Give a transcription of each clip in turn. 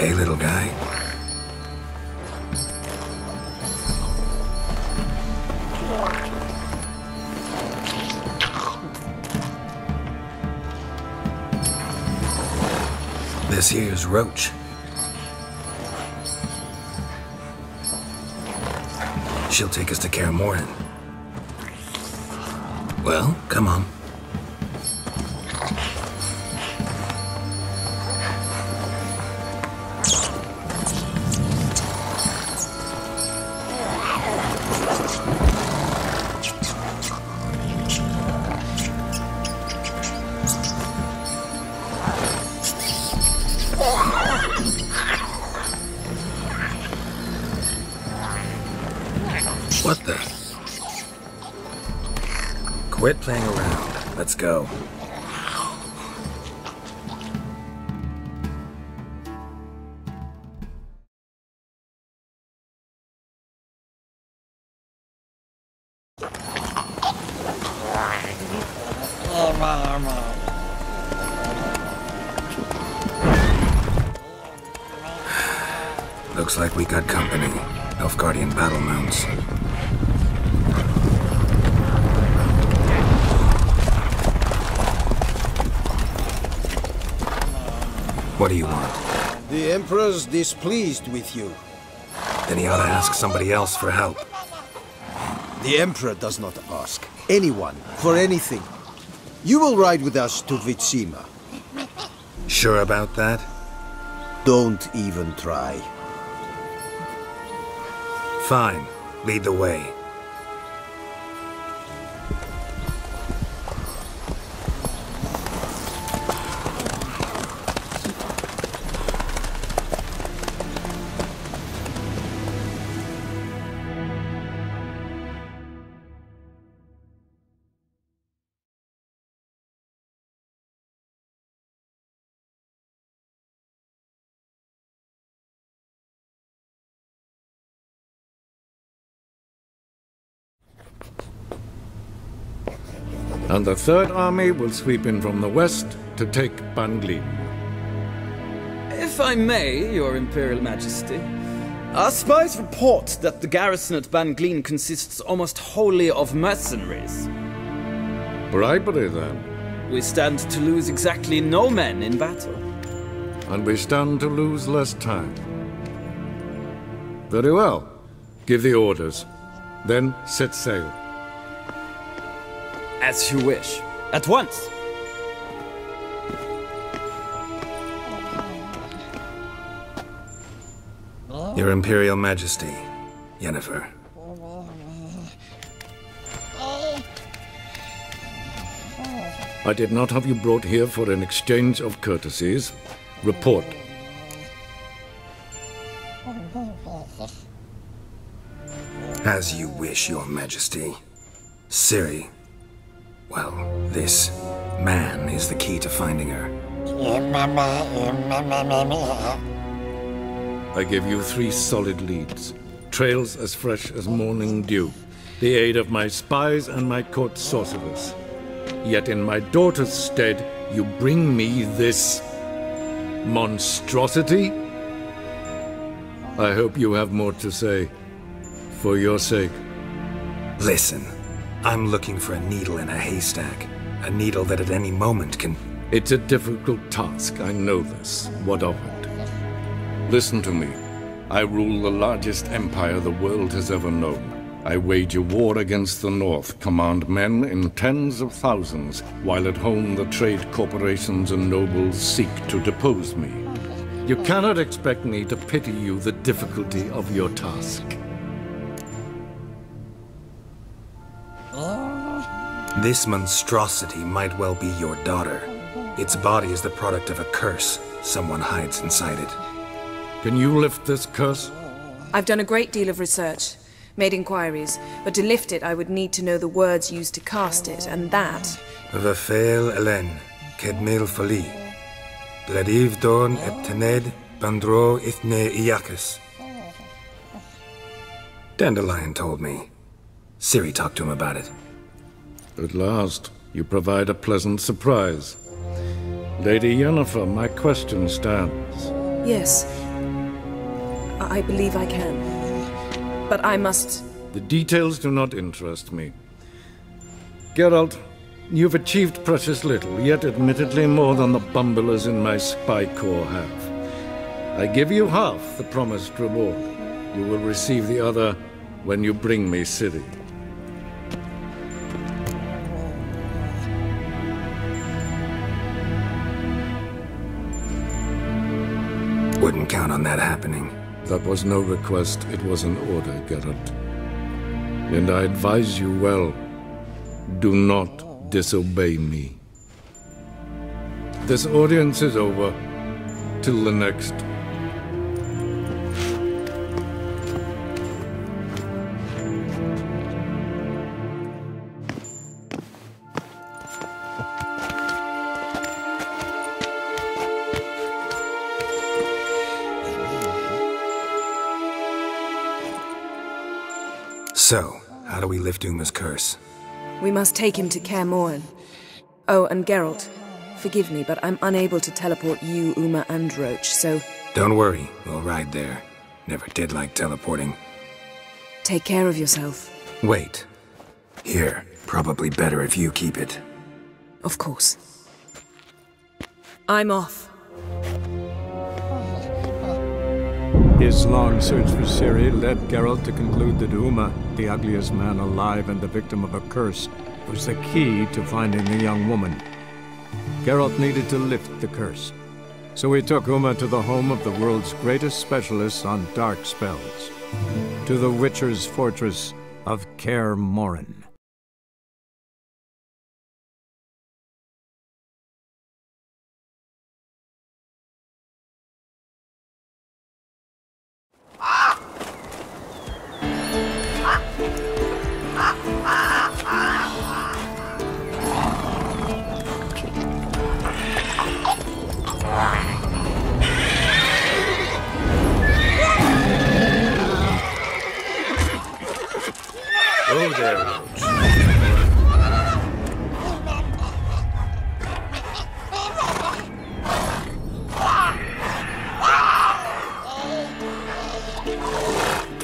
Hey, little guy. This here's Roach. She'll take us to Kaer Morhen. Well, come on. What the? Quit playing around. Let's go. Looks like we got company. Nilfgaardian battle mounts. What do you want? The Emperor's displeased with you. Then he ought to ask somebody else for help. The Emperor does not ask anyone for anything. You will ride with us to Vitsima. Sure about that? Don't even try. Fine. Lead the way. And the Third Army will sweep in from the west to take Banglin. If I may, Your Imperial Majesty, our spies report that the garrison at Banglin consists almost wholly of mercenaries. Bribery, then. We stand to lose exactly no men in battle. And we stand to lose less time. Very well. Give the orders. Then set sail. As you wish. At once! Your Imperial Majesty, Yennefer. I did not have you brought here for an exchange of courtesies. Report. As you wish, Your Majesty. Ciri. Well, this man is the key to finding her. I give you 3 solid leads. Trails as fresh as morning dew. The aid of my spies and my court sorcerers. Yet in my daughter's stead, you bring me this monstrosity? I hope you have more to say. For your sake. Listen. I'm looking for a needle in a haystack. A needle that at any moment can... It's a difficult task, I know this. What of it? Listen to me. I rule the largest empire the world has ever known. I wage a war against the North, command men in tens of thousands, while at home the trade corporations and nobles seek to depose me. You cannot expect me to pity you the difficulty of your task. This monstrosity might well be your daughter. Its body is the product of a curse someone hides inside it. Can you lift this curse? I've done a great deal of research, made inquiries, but to lift it I would need to know the words used to cast it, and that... Vafeil Elen, Kedmil Fali, Bladiv Dorn Eptened, Bandro Ithne Iacus. Dandelion told me. Ciri talked to him about it. At last, you provide a pleasant surprise. Lady Yennefer, my question stands. Yes, I believe I can. But I must... The details do not interest me. Geralt, you've achieved precious little, yet admittedly more than the bumblers in my spy corps have. I give you half the promised reward. You will receive the other when you bring me Ciri. Wouldn't count on that happening. That was no request, it was an order, Geralt. And I advise you well, do not disobey me. This audience is over. Till the next. So, how do we lift Uma's curse? We must take him to Kaer Morhen. Oh, and Geralt, forgive me, but I'm unable to teleport you, Uma, and Roach, so... Don't worry, we'll ride there. Never did like teleporting. Take care of yourself. Wait. Here, probably better if you keep it. Of course. I'm off. His long search for Ciri led Geralt to conclude that Uma, the ugliest man alive and the victim of a curse, was the key to finding the young woman. Geralt needed to lift the curse, so he took Uma to the home of the world's greatest specialists on dark spells, to the Witcher's fortress of Kaer Morhen. Oh, there, Roach.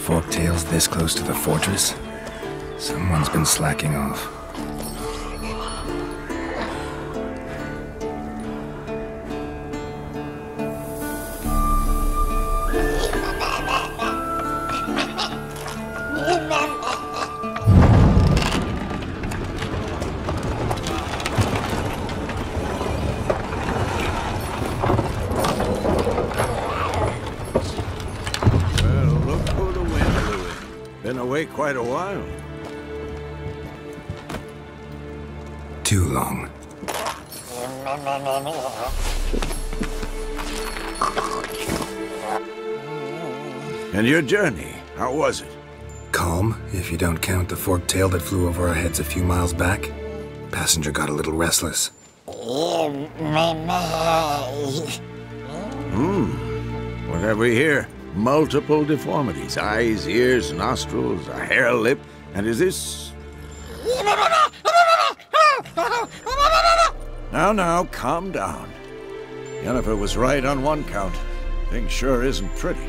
Forktails this close to the fortress? Someone's been slacking off. Been away quite a while. Too long. And your journey, how was it? Calm, if you don't count the forktail that flew over our heads a few miles back. Passenger got a little restless. What have we here? Multiple deformities. Eyes, ears, nostrils, a hair lip. And is this... Now, calm down. Yennefer was right on one count. Thing sure isn't pretty.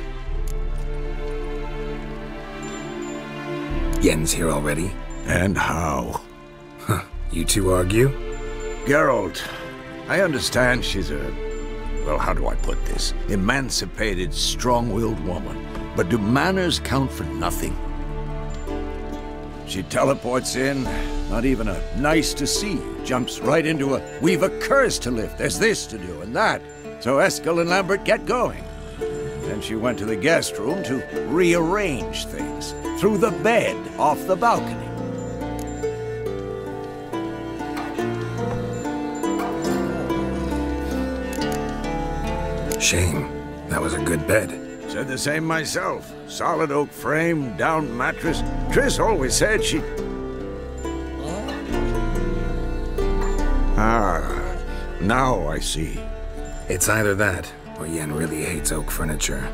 Yen's here already? And how? Huh. You two argue? Geralt, I understand she's a... well, how do I put this? Emancipated, strong-willed woman. But do manners count for nothing? She teleports in, not even a nice to see you, jumps right into a, we've a curse to lift, there's this to do and that. So Eskel and Lambert get going. Then she went to the guest room to rearrange things, through the bed, off the balcony. Shame. That was a good bed. Said the same myself. Solid oak frame, down mattress. Triss always said she... Ah, now I see. It's either that, or Yen really hates oak furniture.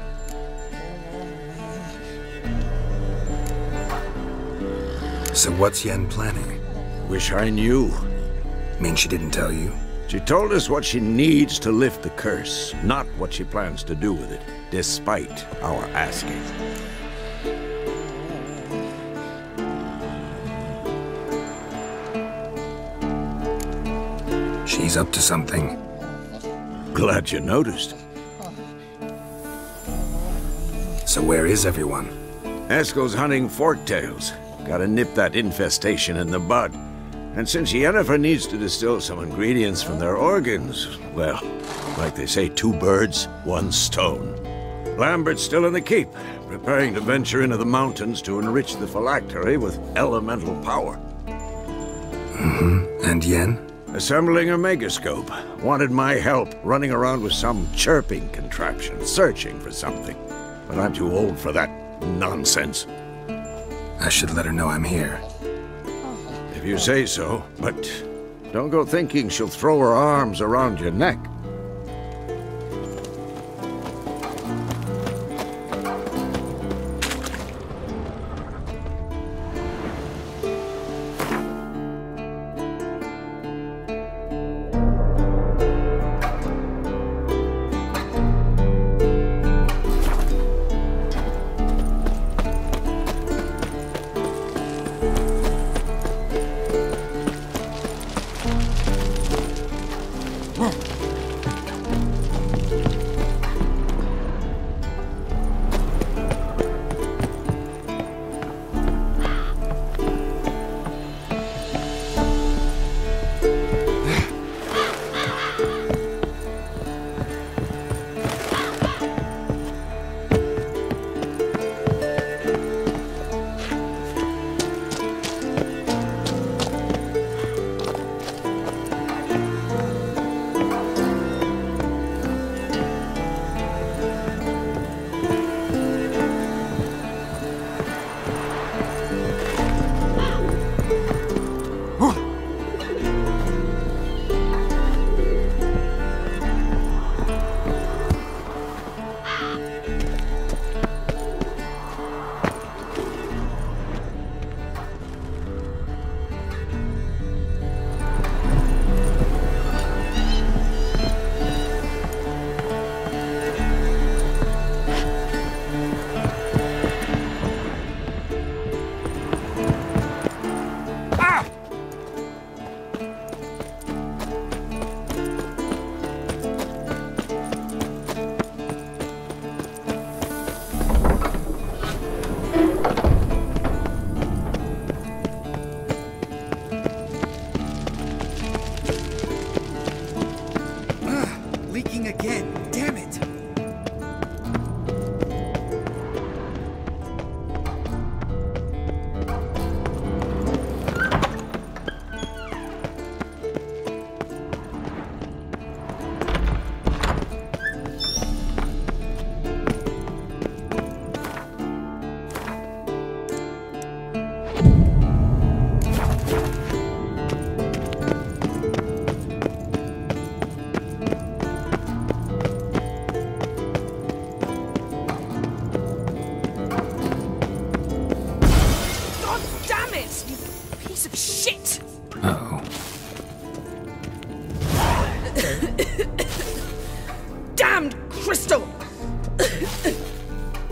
So what's Yen planning? Wish I knew. Mean she didn't tell you? She told us what she needs to lift the curse, not what she plans to do with it, despite our asking. She's up to something. Glad you noticed. So where is everyone? Eskel's hunting forktails. Gotta nip that infestation in the bud. And since Yennefer needs to distill some ingredients from their organs, well, like they say, 2 birds, 1 stone. Lambert's still in the keep, preparing to venture into the mountains to enrich the phylactery with elemental power. And Yen? Assembling a megascope. Wanted my help running around with some chirping contraption, searching for something. But I'm too old for that nonsense. I should let her know I'm here. If you say so, but don't go thinking she'll throw her arms around your neck.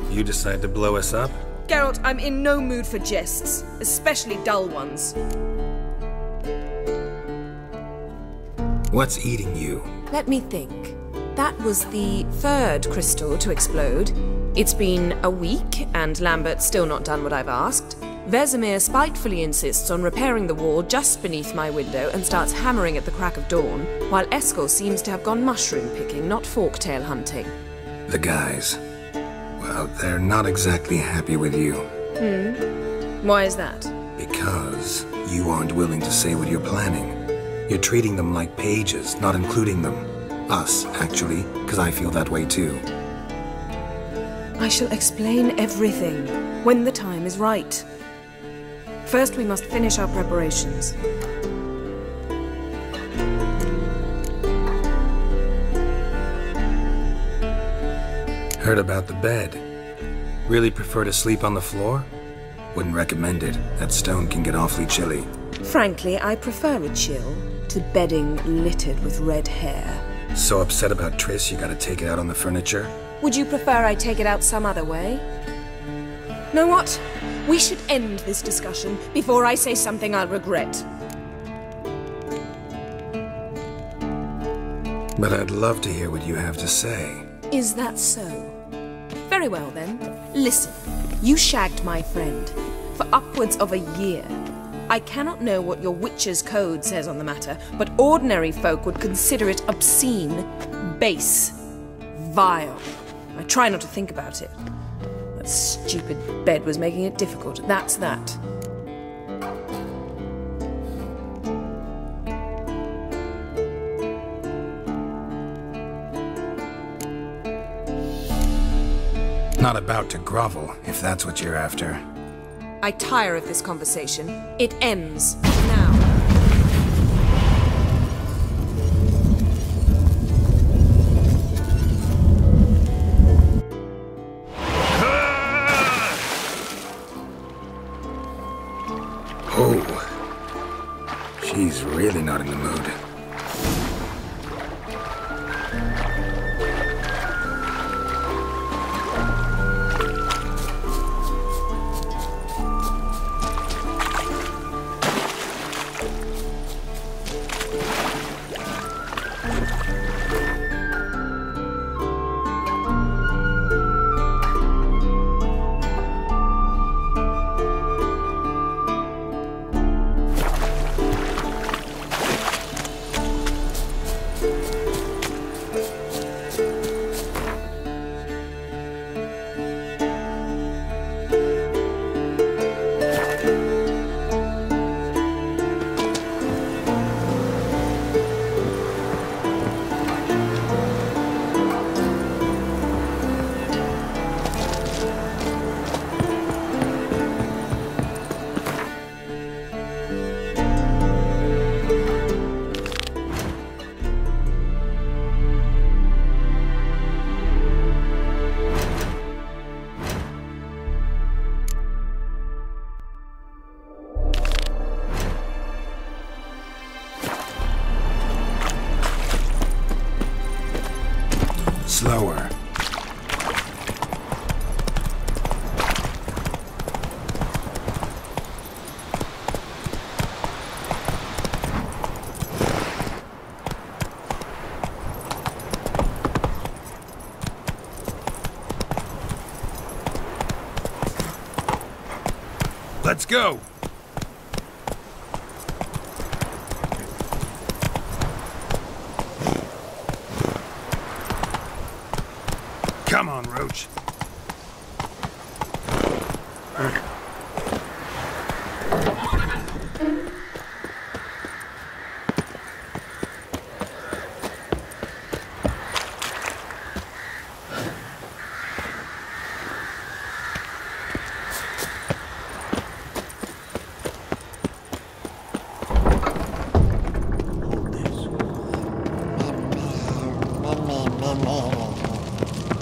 You decide to blow us up? Geralt, I'm in no mood for jests, especially dull ones. What's eating you? Let me think. That was the 3rd crystal to explode. It's been a week, and Lambert's still not done what I've asked. Vesemir spitefully insists on repairing the wall just beneath my window and starts hammering at the crack of dawn, while Eskel seems to have gone mushroom picking, not forktail hunting. The guys. Well, they're not exactly happy with you. Why is that? Because you aren't willing to say what you're planning. You're treating them like pages, not including them. Us, actually, because I feel that way too. I shall explain everything when the time is right. First, we must finish our preparations. Heard about the bed. Really prefer to sleep on the floor? Wouldn't recommend it. That stone can get awfully chilly. Frankly, I prefer a chill. to bedding littered with red hair. So upset about Triss, you gotta take it out on the furniture? Would you prefer I take it out some other way? Know what? We should end this discussion before I say something I'll regret. But I'd love to hear what you have to say. Is that so? Very well then. Listen, you shagged my friend for upwards of a year. I cannot know what your witch's code says on the matter, but ordinary folk would consider it obscene, base, vile. I try not to think about it. That stupid bed was making it difficult. That's that. Not about to grovel, if that's what you're after. I tire of this conversation. It ends now. Oh, she's really not in the mood. Slower. Let's go! Come on, Roach.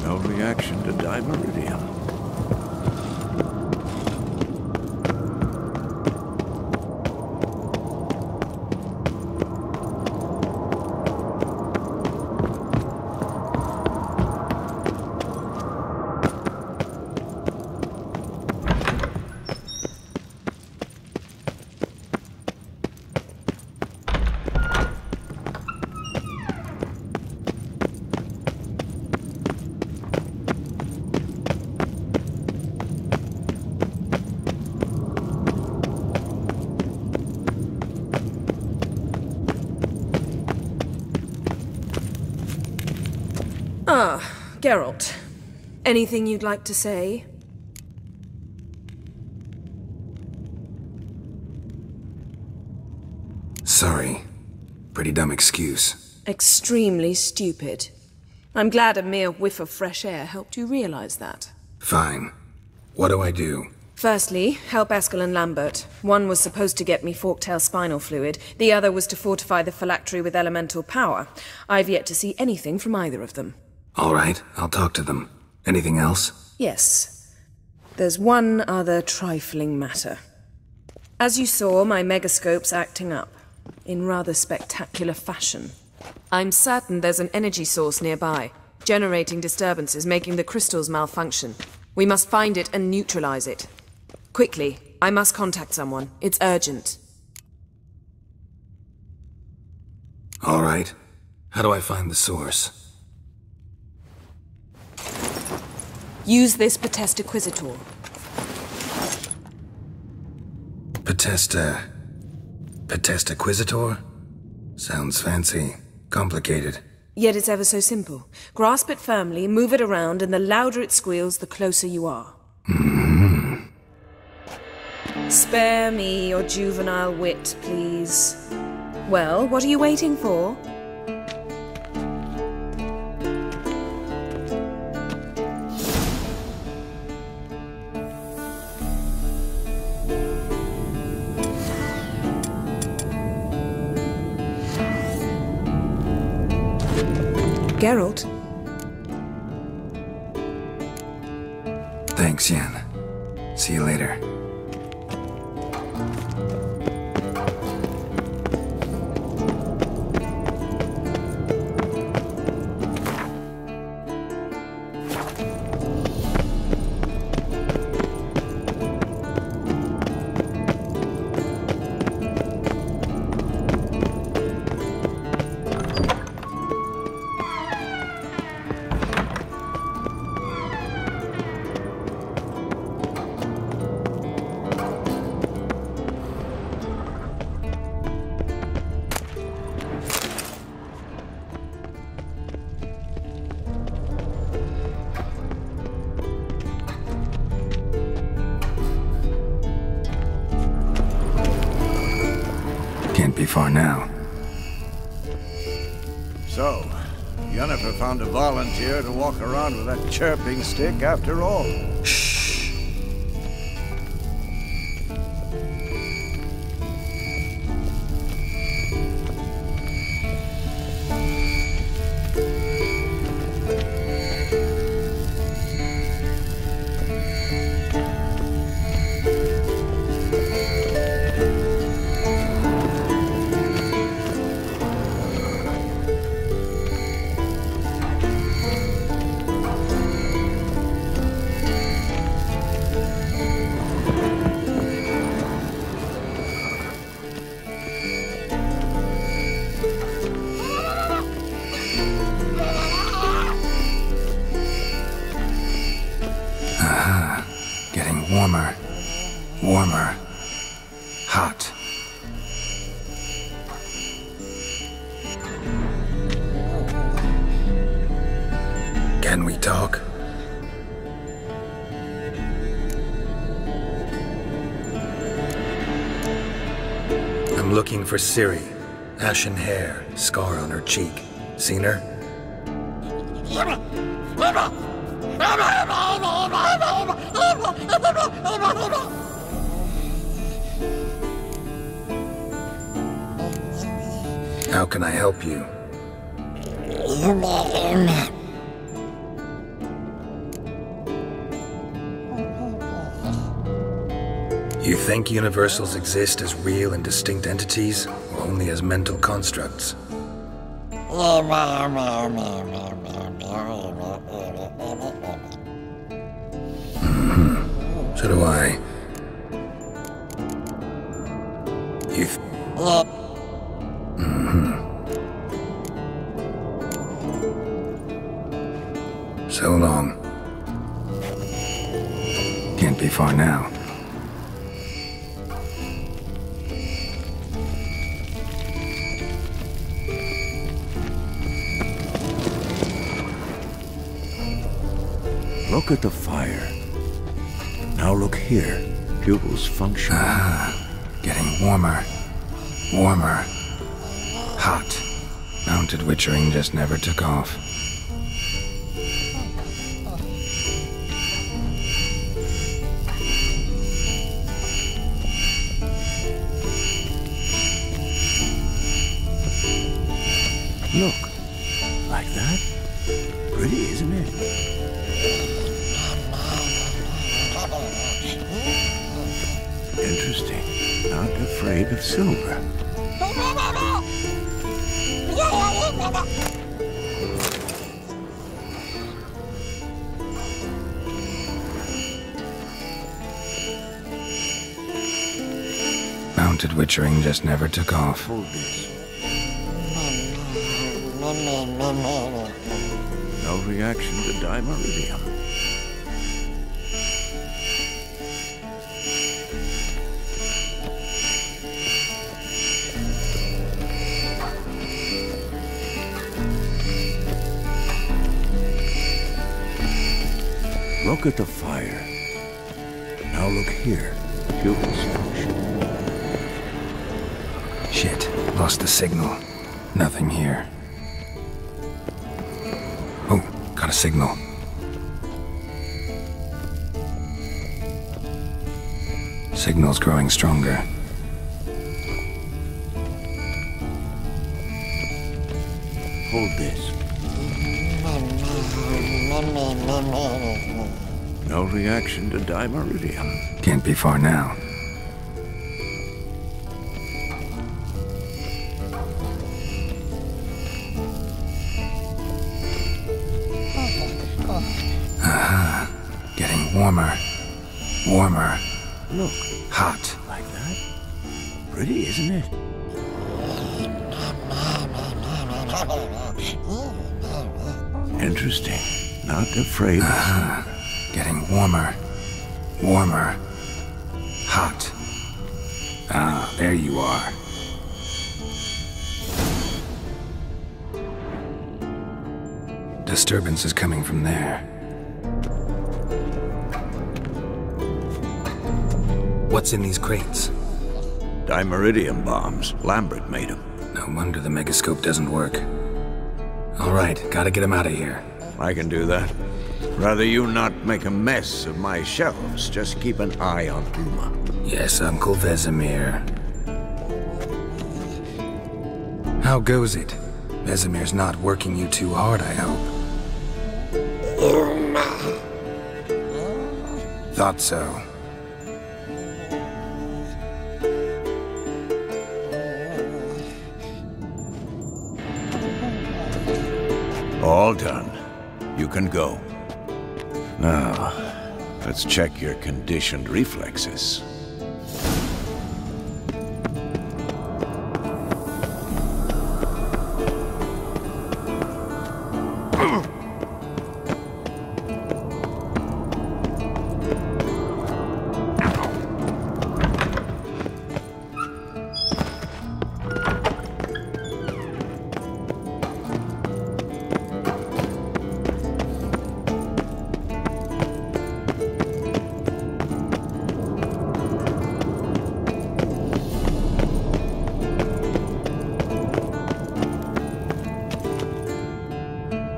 No reaction to Dimeridium. Ah, Geralt. Anything you'd like to say? Sorry. Pretty dumb excuse. Extremely stupid. I'm glad a mere whiff of fresh air helped you realize that. Fine. What do I do? Firstly, help Eskel and Lambert. One was supposed to get me forktail spinal fluid, the other was to fortify the phylactery with elemental power. I've yet to see anything from either of them. All right, I'll talk to them. Anything else? Yes. There's one other trifling matter. As you saw, my megascope's acting up. in rather spectacular fashion. I'm certain there's an energy source nearby, generating disturbances, making the crystals malfunction. We must find it and neutralize it. Quickly, I must contact someone. It's urgent. All right. How do I find the source? Use this Potesta Quisitor. Potesta Quisitor? Sounds fancy. Complicated. Yet it's ever so simple. Grasp it firmly, move it around, and the louder it squeals, the closer you are. Spare me your juvenile wit, please. Well, what are you waiting for? Geralt? Thanks, Yen. See you later. Can't be far now. So, Yennefer found a volunteer to walk around with that chirping stick after all. Shh. Warmer. Warmer. Hot. Can we talk? I'm looking for Ciri. Ashen hair, scar on her cheek. Seen her? How can I help you? You think universals exist as real and distinct entities, or only as mental constructs? So do I. So long. Can't be far now. Look at the fire. Now look here. Pupils function. Getting warmer. Warmer. Hot. Mounted witchering just never took off. Look. Like that? Pretty, isn't it? Interesting. Not afraid of silver. Mounted witchering just never took off. Hold this. No reaction to dimeridium. Look at the fire. Now look here. Pupils function. Shit, lost the signal. Nothing here. Oh, got a signal. Signal's growing stronger. Hold this. No reaction to dimeridium. Can't be far now. Aha. Getting warmer. Warmer. Look. Hot. Like that? Pretty, isn't it? Interesting. Not afraid of Getting warmer. Warmer. Hot. Ah, there you are. Disturbance is coming from there. What's in these crates? dimeridium bombs. Lambert made them. No wonder the megascope doesn't work. All right, gotta get him out of here. I can do that. Rather you not make a mess of my shelves. Just keep an eye on Uma. Yes, Uncle Vesemir. How goes it? Vesemir's not working you too hard, I hope. Thought so. All done. You can go. Now, let's check your conditioned reflexes.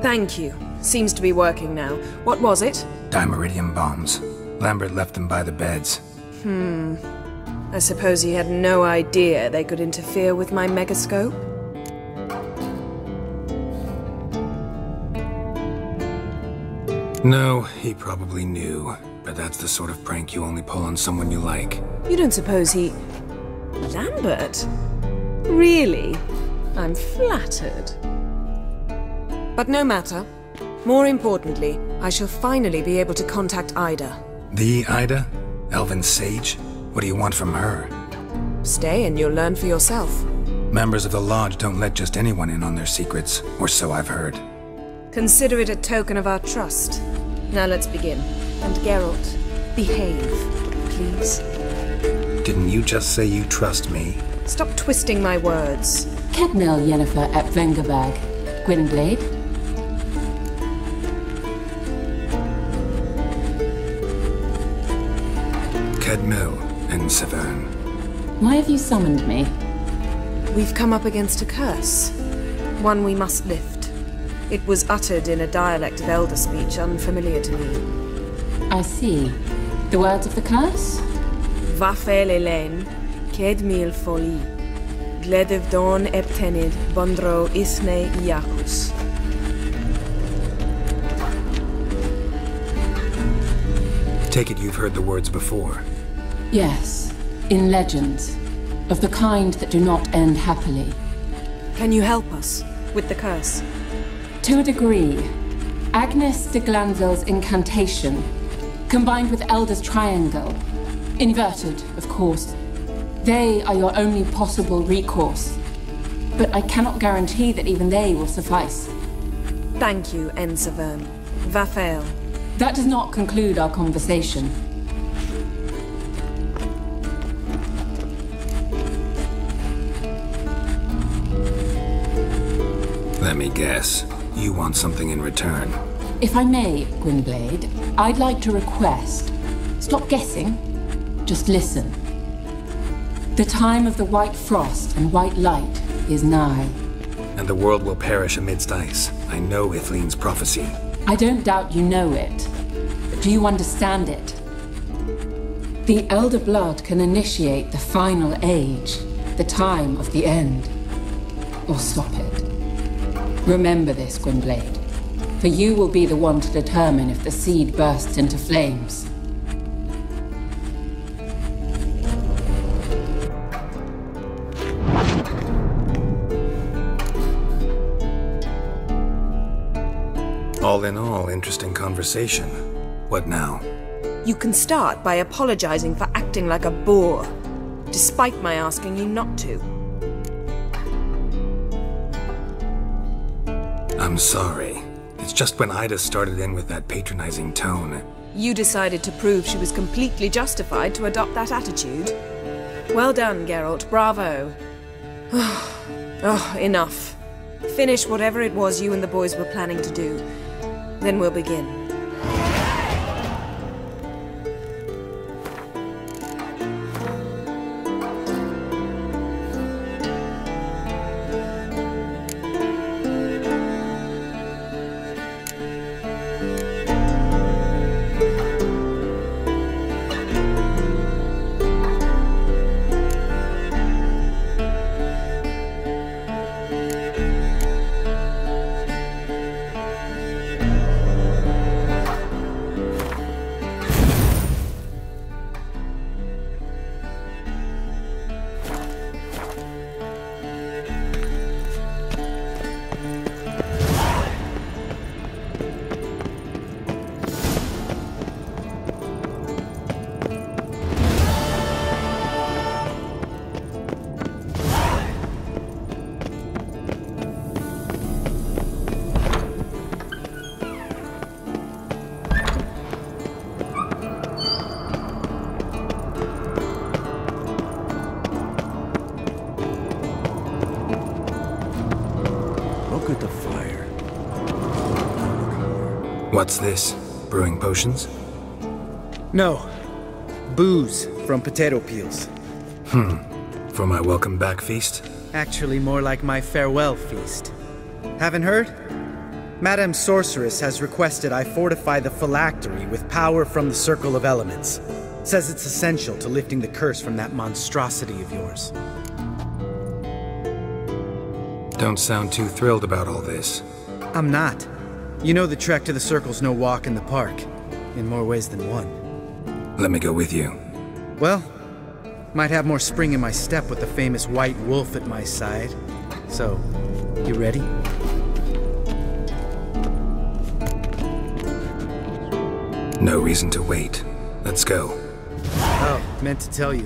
Thank you. Seems to be working now. What was it? Dimeridium bombs. Lambert left them by the beds. I suppose he had no idea they could interfere with my megascope? No, he probably knew. But that's the sort of prank you only pull on someone you like. You don't suppose he... Lambert? Really? I'm flattered. But no matter. More importantly, I shall finally be able to contact Ida. The Ida? Elven sage? What do you want from her? Stay and you'll learn for yourself. Members of the Lodge don't let just anyone in on their secrets, or so I've heard. Consider it a token of our trust. Now let's begin. And Geralt, behave, please. Didn't you just say you trust me? Stop twisting my words. Kedmil Yennefer at Vengerberg. Gwynblade. Kedmil and Severn. Why have you summoned me? We've come up against a curse. One we must lift. It was uttered in a dialect of Elder speech unfamiliar to me. I see. The words of the curse? Vafel Elaine, Kedmil Foli, Gledevdon Eptenid, Bondro Isne Iakus. Take it you've heard the words before. Yes. In legends. of the kind that do not end happily. Can you help us with the curse? To a degree, Agnes de Glanville's incantation, combined with Elder's triangle, inverted, of course, they are your only possible recourse. But I cannot guarantee that even they will suffice. Thank you, Ensavern. Vafael. That does not conclude our conversation. Let me guess. You want something in return. If I may, Gwynblade, I'd like to request. Stop guessing. Just listen. The time of the white frost and white light is nigh. And the world will perish amidst ice. I know Ithleen's prophecy. I don't doubt you know it. But do you understand it? The Elder Blood can initiate the final age, the time of the end. Or stop it. Remember this, Gwynblade. For you will be the one to determine if the seed bursts into flames. All in all, interesting conversation. What now? You can start by apologizing for acting like a boor, despite my asking you not to. I'm sorry. It's just when Ida started in with that patronizing tone. You decided to prove she was completely justified to adopt that attitude. Well done, Geralt. Bravo. Oh, enough. Finish whatever it was you and the boys were planning to do. Then we'll begin. What's this? Brewing potions? No. Booze from potato peels. For my welcome back feast? Actually more like my farewell feast. Haven't heard? Madame Sorceress has requested I fortify the phylactery with power from the Circle of Elements. Says it's essential to lifting the curse from that monstrosity of yours. Don't sound too thrilled about all this. I'm not. You know the trek to the Circle's no walk in the park. In more ways than one. Let me go with you. Well, might have more spring in my step with the famous white wolf at my side. So, you ready? No reason to wait. Let's go. Oh, meant to tell you.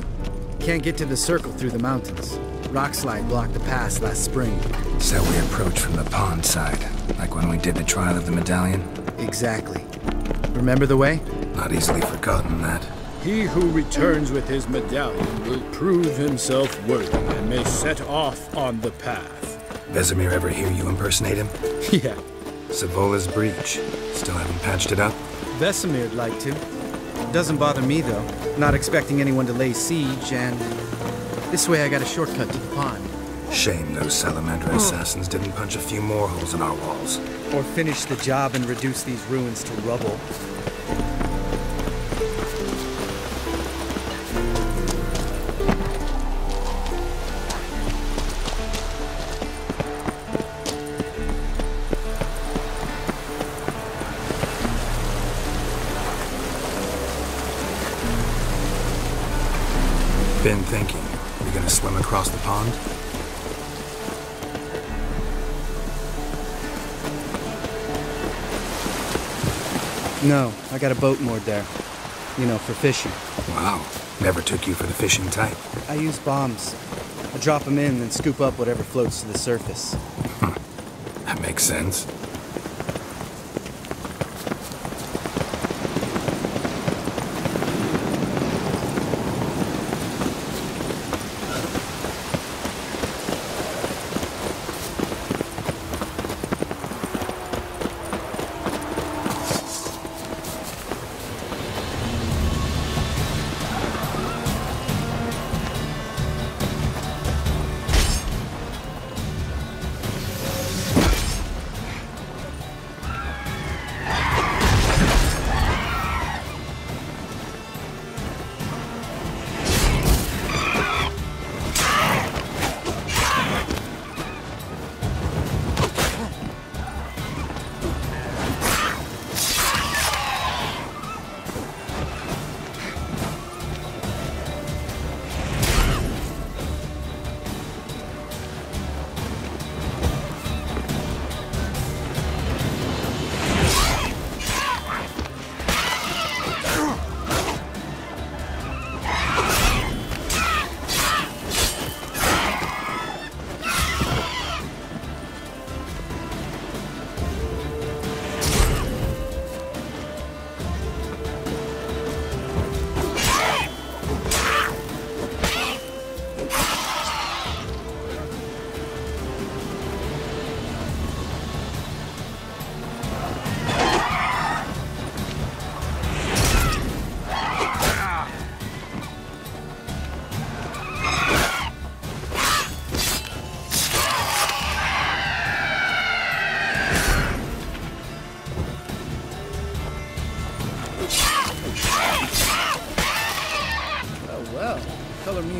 Can't get to the Circle through the mountains. Rockslide blocked the pass last spring. So we approach from the pond side, like when we did the trial of the medallion? Exactly. Remember the way? Not easily forgotten, that. He who returns with his medallion will prove himself worthy and may set off on the path. Vesemir ever hear you impersonate him? Yeah. Savola's breach. Still haven't patched it up? Vesemir'd like to. Doesn't bother me, though. Not expecting anyone to lay siege, and this way I got a shortcut to the pond. Shame those Salamander assassins didn't punch a few more holes in our walls. Or finish the job and reduce these ruins to rubble. Been thinking. You gonna swim across the pond? No, I got a boat moored there. You know, for fishing. Wow. Never took you for the fishing type. I use bombs. I drop them in, then scoop up whatever floats to the surface. That makes sense.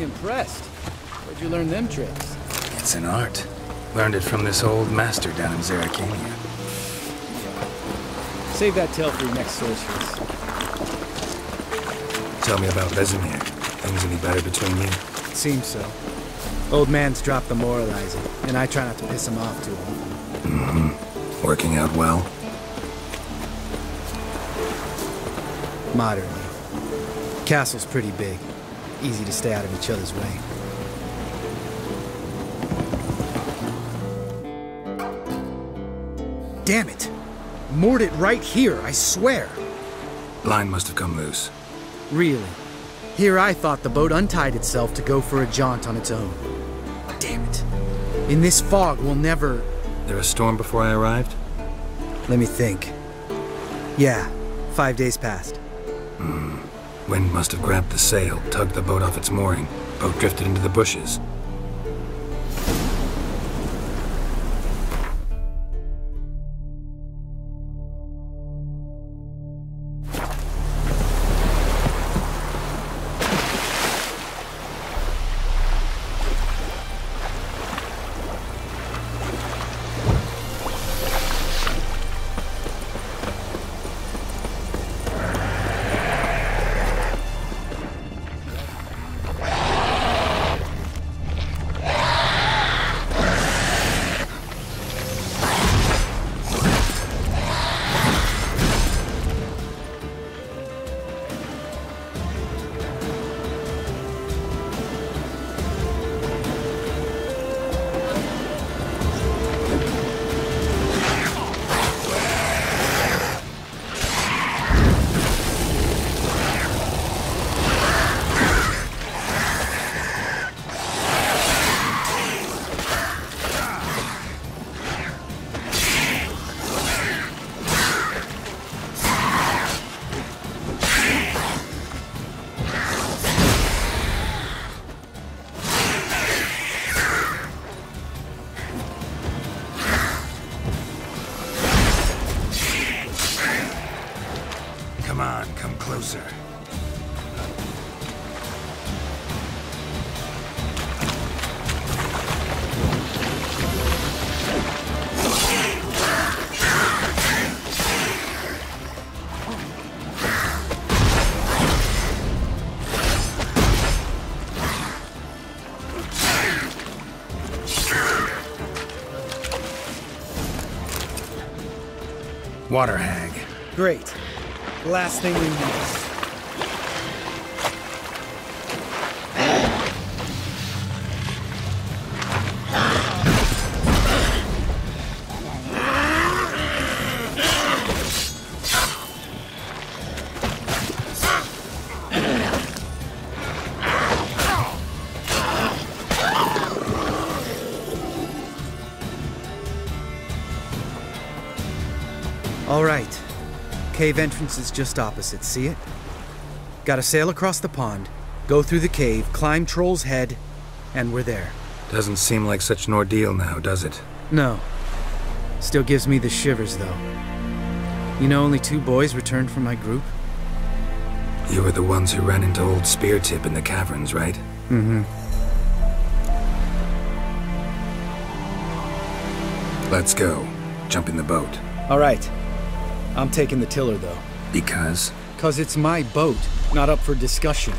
Impressed. Where'd you learn them tricks? It's an art. Learned it from this old master down in Zerrikania. Save that tale for your next sorceress. Tell me about Vesemir. Things any better between you? It seems so. Old man's dropped the moralizing, and I try not to piss him off too often. Mm-hmm. Working out well? Moderately. Castle's pretty big. Easy to stay out of each other's way. Damn it! Moored it right here, I swear! Line must have come loose. Really? Here I thought the boat untied itself to go for a jaunt on its own. Damn it. In this fog, we'll never... There a storm before I arrived? Let me think. Yeah, 5 days passed. Wind must have grabbed the sail, tugged the boat off its mooring. Boat drifted into the bushes. Come on, come closer. Water hag. Great. Last thing we need. All right. Cave entrance is just opposite, see it? Gotta sail across the pond, go through the cave, climb Troll's Head, and we're there. Doesn't seem like such an ordeal now, does it? No. Still gives me the shivers, though. You know, only 2 boys returned from my group? You were the ones who ran into old Speartip in the caverns, right? Mm-hmm. Let's go. Jump in the boat. All right. I'm taking the tiller, though. Because? 'Cause it's my boat, not up for discussion.